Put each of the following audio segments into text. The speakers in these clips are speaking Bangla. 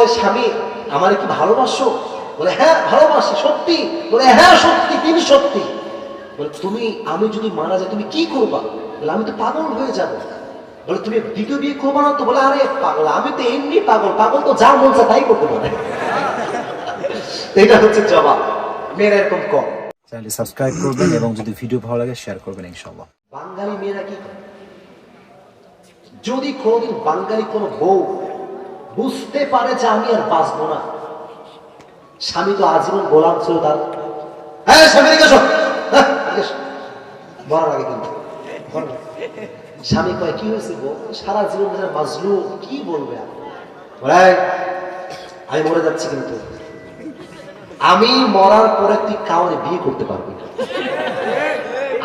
বলে, স্বামী আমার কি ভালোবাসো? বলে হ্যাঁ ভালোবাসি। সত্যি? বলে হ্যাঁ সত্যি, তিনি সত্যি। বলে আমি যদি মারা যাই তুমি কি করবা? বলে আমি তো পাগল হয়ে যাব। বলে তুমি দ্বিতীয় বিয়ে করবো না তো? বলে আরে পাগলা, আমি তো এমনি পাগল, পাগল তো যা মন চায় তাই করতে পারে। এটা হচ্ছে জবাব। মেয়েরা এরকম কম। চ্যানেলটি সাবস্ক্রাইব করবেন এবং যদি ভিডিও ভালো লাগে শেয়ার করবেন ইনশাআল্লাহ। বাঙালি মেয়েরা কি করে? যদি কোনোদিন বাঙালি কোনো বউ বুঝতে পারে যে আমি আর বাঁচবো না, স্বামী তো আজীবন গোলাম ছিল তার। হ্যাঁ স্বামী এসো, মরার আগে কিন্তু স্বামী কয় কি হয়েছে গো? সারা জীবন মাজলু, কি বলবে? আমি মরে যাচ্ছি, কিন্তু আমি মরার পরে তুই কাউরে বিয়ে করতে পারবি না।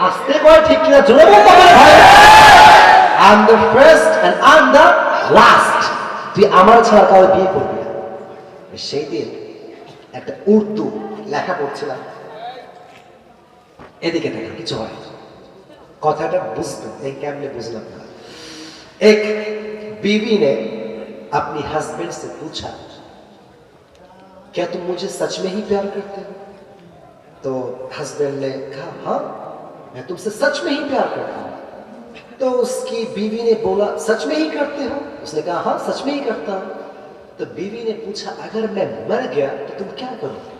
আসতে কয় ঠিক কিনা? জোরে বলতে পারে ভাই, I'm the first and I'm the last, তুই আমার ছাড়া কাউরে বিয়ে করবি না। সেই দিন একটা উর্দু লেখা পড়ছিলাম, এদিকে দেখেন কিছু হয়, কথাটা বুঝবেন, এই কেমনে বুঝলাম না। एक बीवी ने अपनी हस्बैंड से पूछा, क्या तुम मुझे सच में ही प्यार करते हो? तो हस्बैंड ने कहा हाँ मैं तुमसे सच में ही प्यार करता हूं। तो उसकी बीवी ने बोला सच में ही करते हो? उसने कहा हाँ सच में ही करता हूं। तो बीवी ने पूछा अगर मैं मर गया तो तुम क्या करोगे?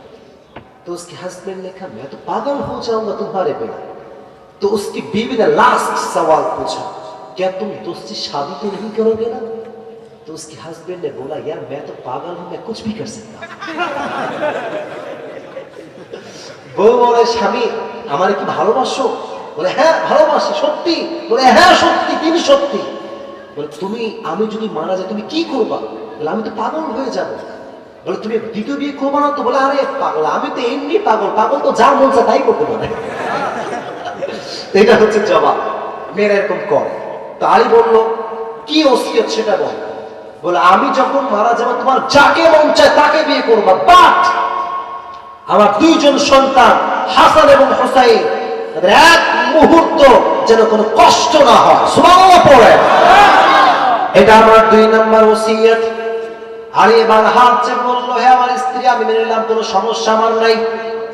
तो उसके हस्बैंड ने कहा मैं तो पागल हो जाऊंगा तुम्हारे बिना। तो उसकी बीवी ने लास्ट सवाल पूछा, क्या तुम दूसरी शादी तो नहीं करोगे ना? तो उसके हस्बैंड ने बोला यार मैं तो पागल हूं, मैं कुछ भी कर सकता हूं। বউ বলে, স্বামী আমার কি ভালোবাসো? বলে হ্যাঁ ভালোবাসি। সত্যি? বলে হ্যাঁ সত্যি, তিনি সত্যি। বলে আমি যদি মারা যাই তুমি কি করবা? বলে আমি তো পাগল হয়ে যাব। বলে তুমি দ্বিতীয় বিয়ে করবা না তো? বলে আরে পাগলা, আমি তো এমনি পাগল, পাগল তো যা মন চায় তাই করতে পারে। এটা হচ্ছে জবাব। মেয়েরা এরকম করে। তো আলী বলল কি ওসিয়ত সেটা বল। বলে আমি যখন মারা যাবো তোমার যাকে মন চায় তাকে বিয়ে করবা, বাট আমার দুইজন সন্তান হাসান এবং হুসাইন তাদের এক মুহূর্ত যেন কোনো কষ্ট না হয়। সুবহানাল্লাহ পড়ে। এটা আমার 2 নম্বর ওসিয়ত। আলী এবার হাত চেয়ে বলল হে আমার স্ত্রী আমি মেনে নিলাম, কোনো সমস্যা আমার নাই।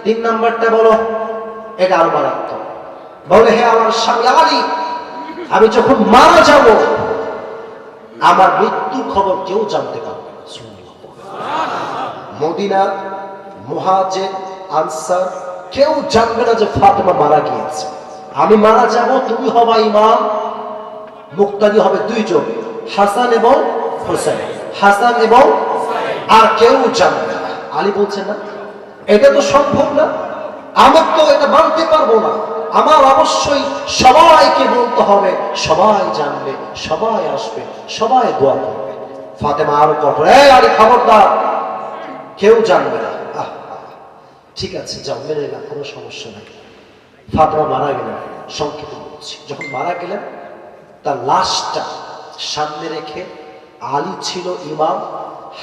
3 নম্বরটা বলো। এটা আরো মারাত্মক। বলে হে আমার স্বামী আলী, আমি যখন মারা যাব আমার মৃত্যুর খবর কেউ জানতে পারবে না। মদিনার মুহাজির আনসার কেউ জানবে না যে ফাতেমা মারা গিয়েছে। আমি মারা যাব, তুমি হবা ইমাম, মুক্তাদি হবে 2 জন, হাসান এবং হুসাইন। হাসান এবং আর কেউ জানবে না। আলী বলছেন না এটা তো সম্ভব না, আমার তো এটা মানতে পারবো না, আমার অবশ্যই সবাইকে বলতে হবে, সবাই জানবে, সবাই আসবে, সবাই দোয়া করবে। ফাতেমা আরো কঠোর, এই আলী খবরদার, কেউ জানবে না। ঠিক আছে যাও, মেনে নিলাম, কোনো সমস্যা নাই। ফাতেমা মারা গেলেন, সংক্ষেপে বলছি। যখন মারা গেলেন তার লাশটা সামনে রেখে আলী ছিল ইমাম,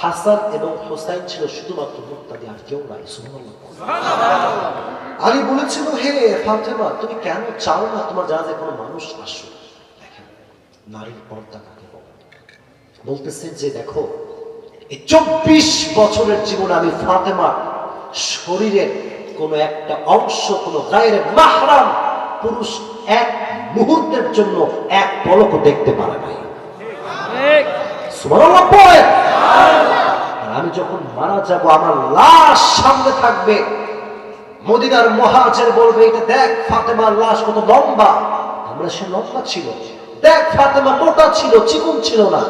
হাসান এবং হুসাইন ছিল শুধুমাত্র মুক্তাদি, আর কেউ নাই। সুবহানাল্লাহ। আলী বলেছিল হে ফাতেমা তুমি কেন চাও না তোমার জানাজায় কোনো মানুষ আসুক? দেখেন নারীর পর্দা কাকে বলে। বলতেছে যে দেখো এই 24 বছরের জীবনে আমি ফাতেমা শরীরের কোনো একটা অংশ কোনো গায়রে মাহরাম পুরুষ এক মুহূর্তের জন্য এক পলকও দেখতে পারে নাই। সুবহানাল্লাহ পড়ে। আর আমি যখন মারা যাব আমার লাশ সামনে থাকবে, মদিনার মুহাজির বলবে এটা দেখ ফাতেমার লাশ কত লম্বা, আমরা সে লম্বা ছিল, দেখ ফাতেমা মোটা ছিল, চিকন ছিল না।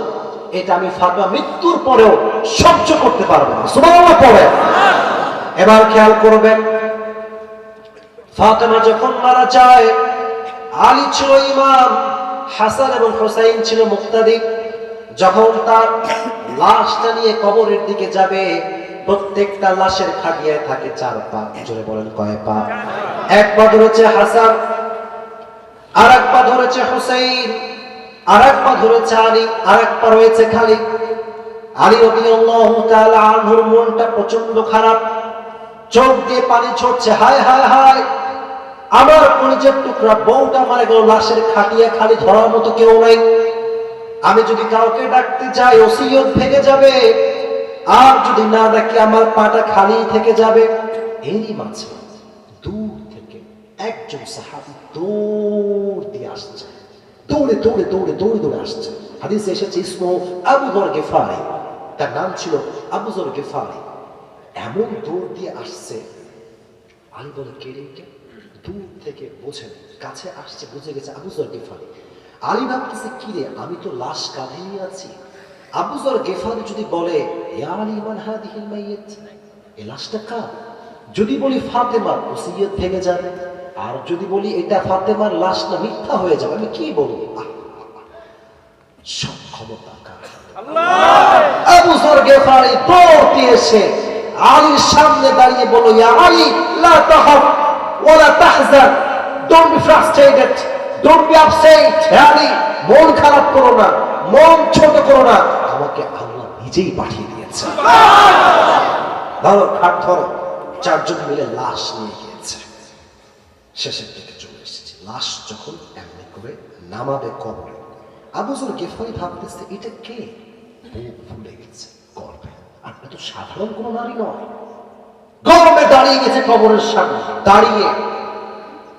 এটা আমি ফাতেমা মৃত্যুর পরেও সহ্য করতে পারবো না। সুবহানাল্লাহ পড়ে। এবার খেয়াল করবেন, ফাতেমা যখন মারা যায় আলী ছিল ইমাম, হাসান এবং হুসাইন ছিল মুক্তাদি। যখন তার লাশটা নিয়ে কবরের দিকে যাবে, প্রত্যেকটা লাশের খাটিয়ায় থাকে 4 পা। জোরে বলেন কয় পা? 1 পা ধরেছে হাসান, আর 1 পা ধরেছে হুসাইন, আর 1 পা ধরেছে আলী, আর 1 পা রয়েছে খালি। আলী রাদিয়াল্লাহু তাআলা আনহুর মনটা প্রচন্ড খারাপ, চোখ দিয়ে পানি ঝরছে। হায় হায় হায়, আমার কলিজার টুকরা বউটা মারা গেল, লাশের খাটিয়া খালি, ধরার মতো কেউ নাই। আমি যদি কাউকে ডাকতে যাই ওসিয়ত ভেঙে যাবে, আর যদি না ডাকি আমার পাটা খালি থেকে যাবে। এরই মাঝে দূর থেকে একজন সাহাবী দৌড় দিয়ে আসছে, দৌড়ে দৌড়ে দৌড়ে দৌড়ে দৌড়ে আসছে। হাদিসে এসেছে ইসমু আবু যর গিফারি, তার নাম ছিল আবু যর গিফারি। এমন দৌড় দিয়ে আসছে, আলী বলে কে রে কে? দূর থেকে বোঝেন, কাছে আসছে, বুঝে গেছে আবু যর গিফারি। আলী ভাবতেছে কি রে, আমি তো লাশ কাঁধে নিয়ে আছি। আবু যর গিফারি যদি বলে ইয়া আলী মান হাদিহিল মাইয়িত, এই লাশটা কার? যদি বলি ফাতেমার, ওসিয়ত ভেঙে যাবে। আর যদি বলি এটা ফাতেমার লাশ না, মিথ্যা হয়ে যাবে। আমি কি বলবো? সব ক্ষমতা কার? আল্লাহ। আবু যর গিফারি দৌড় দিয়ে এসে আলীর সামনে দাঁড়িয়ে বলল, ইয়া আলী লা তাহাফ ওয়া লা তাহজান, don't be frustrated, don't be upset. Ali, মন খারাপ করো না, মন ছোট করো না, আমাকে আল্লাহ নিজেই পাঠিয়ে দিয়েছে। ধরো, খাট ধরো। চারজন মিলে লাশ নিয়ে গিয়েছে। শেষের দিকে চলে এসেছে। লাশ যখন এমনি করে নামাবে কবরে, আবু যর গিফারি ভাবতেছে এটা কে? বুক ফুলে গেছে গর্বে। আর এত সাধারণ কোন নারী নয়, গর্বে দাঁড়িয়ে গেছে কবরের সামনে। দাঁড়িয়ে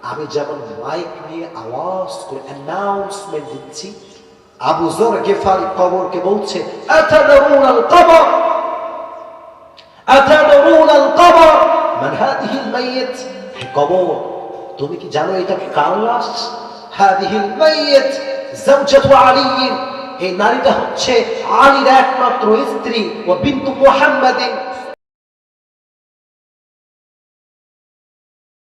আমি যেমন মাইক নিয়ে আওয়াজ করে অ্যানাউন্সমেন্ট দিচ্ছি, আবু যর গিফারি কবরকে বলছে, আতাদরুনাল কবর, আতাদরুনাল কবর মান হাদিহিল মাইয়িত। কবর, তুমি কি জানো এটা কার লাশ? হাদিহিল মাইয়িত যাওজাতু আলী, এই নারীটা হচ্ছে আলীর একমাত্র স্ত্রী, ও বিনতু মুহাম্মাদিন